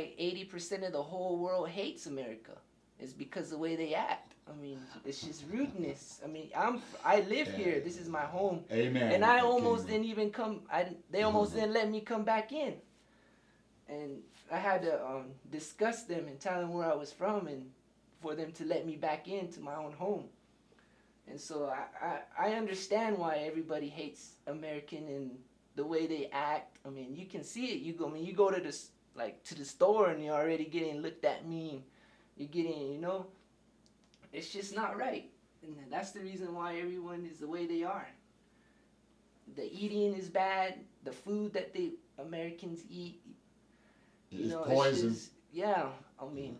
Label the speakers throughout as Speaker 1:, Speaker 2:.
Speaker 1: 80% of the whole world hates America. It's because of the way they act. I mean, it's just rudeness. I mean, I live here. This is my home.
Speaker 2: Amen.
Speaker 1: And I almost didn't even come. They almost didn't let me come back in. And I had to discuss them and tell them where I was from, and for them to let me back into my own home. And so I understand why everybody hates American and the way they act. I mean, you can see it. You go to the store and you're already getting looked at mean. You're getting, it's just not right. And that's the reason why everyone is the way they are. The eating is bad. The food that the Americans eat,
Speaker 2: it's poison.
Speaker 1: Yeah, I mean,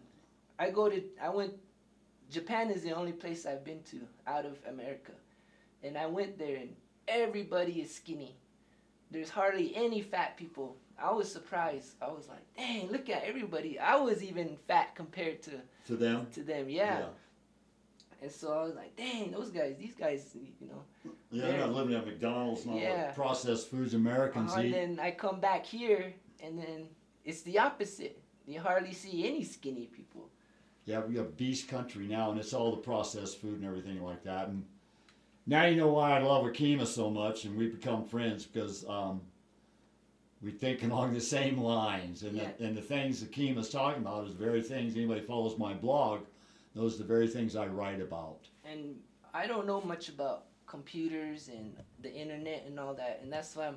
Speaker 1: Japan is the only place I've been to out of America. And I went there and everybody is skinny. There's hardly any fat people. I was surprised. I was like, dang, look at everybody. I was even fat compared
Speaker 2: to them.
Speaker 1: Yeah. And so I was like, dang, these guys,
Speaker 2: Yeah, they're not living at McDonald's and all the processed foods Americans eat.
Speaker 1: And then I come back here, and then it's the opposite. You hardly see any skinny people.
Speaker 2: Yeah, we have beast country now, and it's all the processed food and everything like that. And now you know why I love Ahkima so much, and we've become friends because we think along the same lines. And, the things Ahkima's talking about is the very things, anybody follows my blog, those are the very things I write about.
Speaker 1: And I don't know much about computers and the internet and all that, and that's why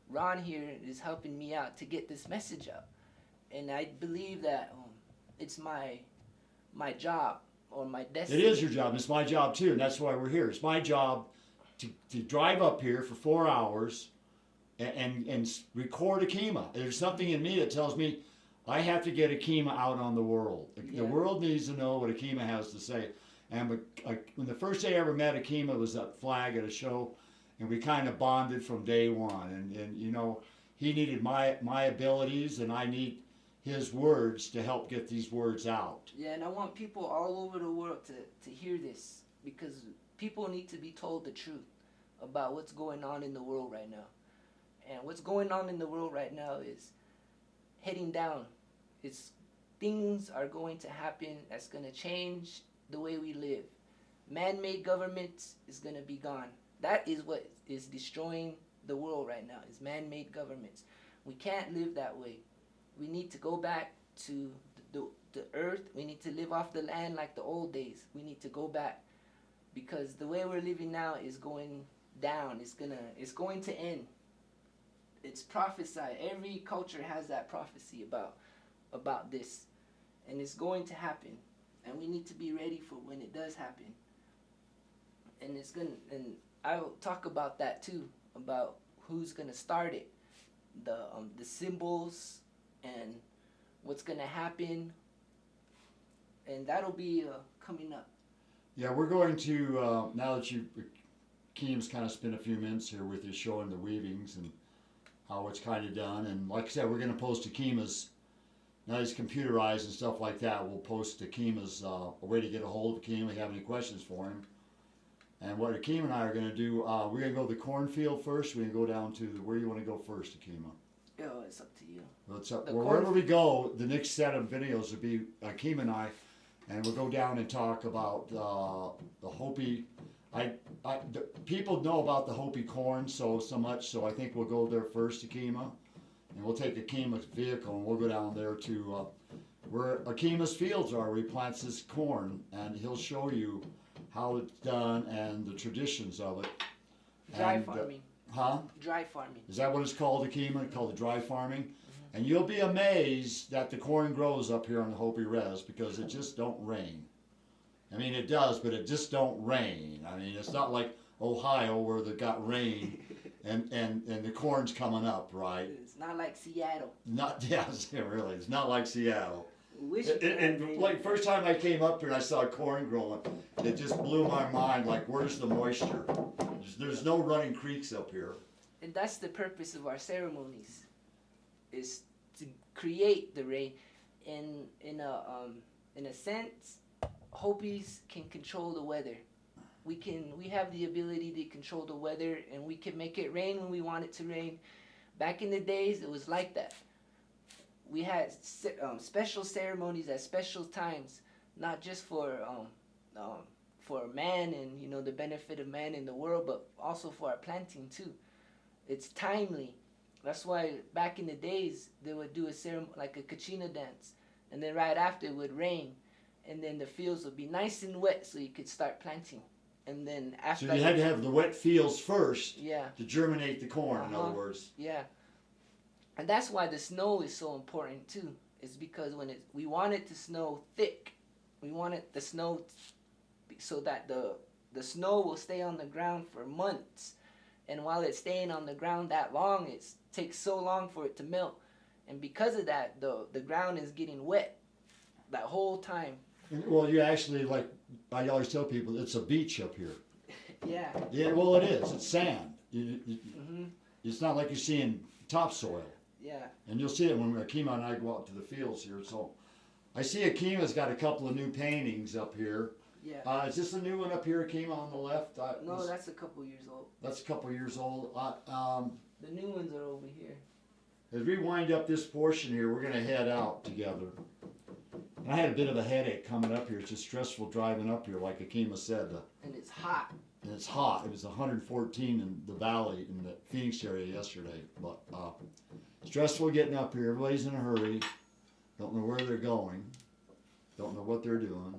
Speaker 1: Ron here is helping me out to get this message out. And I believe that it's my job or my destiny.
Speaker 2: It is your job. It's my job too, and that's why we're here. It's my job to drive up here for 4 hours and record Ahkima. There's something in me that tells me I have to get Ahkima out on the world. The world needs to know what Ahkima has to say. And when the first day I ever met Ahkima was at Flag at a show, and we kind of bonded from day one. And he needed my abilities, and I need his words to help get these words out.
Speaker 1: Yeah, and I want people all over the world to hear this, because people need to be told the truth about what's going on in the world right now. And what's going on in the world right now is heading down. Things are going to happen that's going to change the way we live. Man-made governments is going to be gone. That is what is destroying the world right now, is man-made governments. We can't live that way. We need to go back to the earth. We need to live off the land like the old days. We need to go back, because the way we're living now is going down. It's going to end. It's prophesied. Every culture has that prophecy about this, and it's going to happen, and we need to be ready for when it does happen. And I'll talk about that too, about who's gonna start it, the symbols, and what's gonna happen, and that'll be coming up.
Speaker 2: Yeah, we're going to now that Keem's kind of spent a few minutes here with you showing the weavings and how it's kind of done, and like I said, we're going to post Ahkima's. Now he's computerized and stuff like that. We'll post Ahkima's a way to get a hold of Ahkima if you have any questions for him. And what Ahkima and I are going to do, we're going to go to the cornfield first. We're going to go down to where do you want to go first, Ahkima?
Speaker 1: Oh, it's up to you.
Speaker 2: Well, it's up. Wherever we go, the next set of videos will be Ahkima and I, and we'll go down and talk about the Hopi. People know about the Hopi corn so much, so I think we'll go there first, Ahkima, and we'll take Ahkima's vehicle and we'll go down there to where Ahkima's fields are, where he plants his corn, and he'll show you how it's done and the traditions of it.
Speaker 1: Dry farming.
Speaker 2: Huh?
Speaker 1: Dry farming.
Speaker 2: Is that what it's called, Ahkima? It's called the dry farming? Mm-hmm. And you'll be amazed that the corn grows up here on the Hopi Res, because it just don't rain. I mean, it does, but it just don't rain. I mean, it's not like Ohio where they got rain and the corn's coming up, right?
Speaker 1: It's not like Seattle.
Speaker 2: Really. It's not like Seattle.
Speaker 1: And
Speaker 2: like first time I came up here and I saw corn growing, it just blew my mind. Like, where's the moisture? There's no running creeks up here.
Speaker 1: And that's the purpose of our ceremonies, is to create the rain. In a sense, Hopis can control the weather. We have the ability to control the weather, and we can make it rain when we want it to rain. Back in the days, it was like that. we had special ceremonies at special times, not just for man and the benefit of man in the world, but also for our planting too. It's timely. That's why back in the days they would do a ceremony like a kachina dance, and then right after it would rain, and then the fields would be nice and wet so you could start planting. And then after
Speaker 2: So you had to have the wet fields first
Speaker 1: yeah,
Speaker 2: to germinate the corn, in other words.
Speaker 1: yeah. And that's why the snow is so important too. It's because we want it to snow thick. We want the snow so that the snow will stay on the ground for months. And while it's staying on the ground that long, it takes so long for it to melt. And because of that, the ground is getting wet that whole time.
Speaker 2: Well, you actually, like I always tell people, it's a beach up here.
Speaker 1: Yeah.
Speaker 2: Yeah, well, it is. It's sand.
Speaker 1: Mm-hmm.
Speaker 2: It's not like you're seeing topsoil.
Speaker 1: Yeah.
Speaker 2: And you'll see it when Ahkima and I go out to the fields here. So I see Ahkima's got a couple of new paintings up here.
Speaker 1: Yeah.
Speaker 2: Is this a new one up here, Ahkima, on the left?
Speaker 1: No, that's a couple years old.
Speaker 2: That's a couple years old.
Speaker 1: The new ones are over here.
Speaker 2: As we wind up this portion here, we're going to head out together. And I had a bit of a headache coming up here. It's just stressful driving up here, like Ahkima said.
Speaker 1: And it's hot.
Speaker 2: And it's hot. It was 114 in the valley in the Phoenix area yesterday. But stressful getting up here. Everybody's in a hurry. Don't know where they're going. Don't know what they're doing.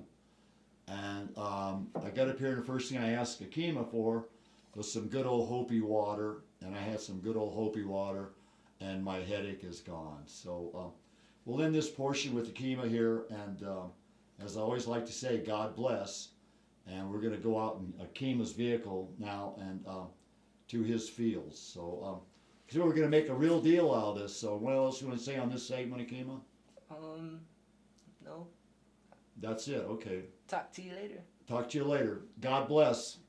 Speaker 2: And I got up here, and the first thing I asked Ahkima for was some good old Hopi water. And I had some good old Hopi water, and my headache is gone. So we'll end this portion with Ahkima here. And as I always like to say, God bless. And we're going to go out in Ahkima's vehicle now and to his fields. So we're going to make a real deal out of this. So what else you want to say on this segment, Ahkima?
Speaker 1: No.
Speaker 2: That's it. Okay.
Speaker 1: Talk to you later.
Speaker 2: Talk to you later. God bless.